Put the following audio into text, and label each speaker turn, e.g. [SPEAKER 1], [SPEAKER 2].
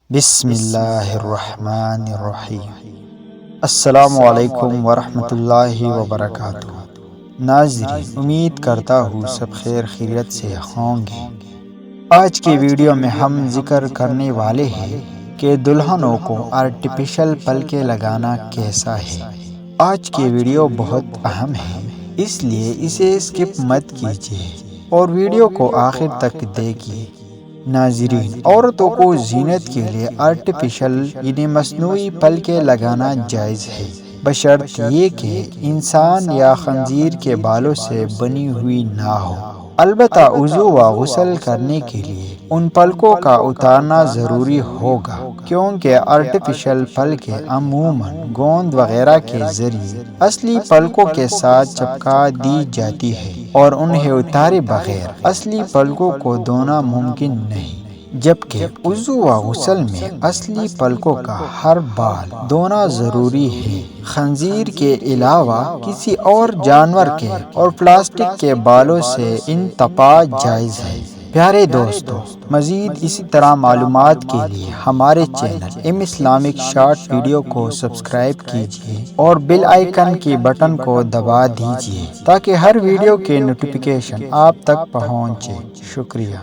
[SPEAKER 1] بسم اللہ الرحمن الرحیم۔ السلام علیکم ورحمۃ اللہ وبرکاتہ۔ ناظرین، امید کرتا ہوں سب خیر خیریت سے ہوں گے۔ آج کی ویڈیو میں ہم ذکر کرنے والے ہیں کہ دلہنوں کو آرٹیفیشل پلکیں لگانا کیسا ہے۔ آج کی ویڈیو بہت اہم ہے، اس لیے اسے اسکپ مت کیجیے اور ویڈیو کو آخر تک دیکھیے۔ ناظرین، عورتوں کو زینت کے لیے آرٹیفیشل یعنی مصنوعی پلکیں لگانا جائز ہے، بشرط یہ کہ انسان یا خنزیر کے بالوں سے بنی ہوئی نہ ہو۔ البتہ وضو و غسل کرنے کے لیے ان پلکوں کا اتارنا ضروری ہوگا، کیونکہ آرٹیفیشل پلکیں عموماً گوند وغیرہ کے ذریعے اصلی پلکوں کے ساتھ چپکا دی جاتی ہے اور انہیں اتارے بغیر اصلی پلکوں کو دھونا ممکن نہیں، جبکہ وضو و غسل میں اصلی پلکوں کا ہر بال دھونا ضروری ہے۔ خنزیر کے علاوہ کسی اور جانور کے اور پلاسٹک کے بالوں سے انتفاع جائز ہے۔ پیارے دوستو، مزید اسی طرح معلومات کے لیے ہمارے چینل اسلامک شارٹ ویڈیو کو سبسکرائب کیجیے اور بیل آئیکن کی بٹن کو دبا دیجیے تاکہ ہر ویڈیو کے نوٹیفیکیشن آپ تک پہنچے۔ شکریہ۔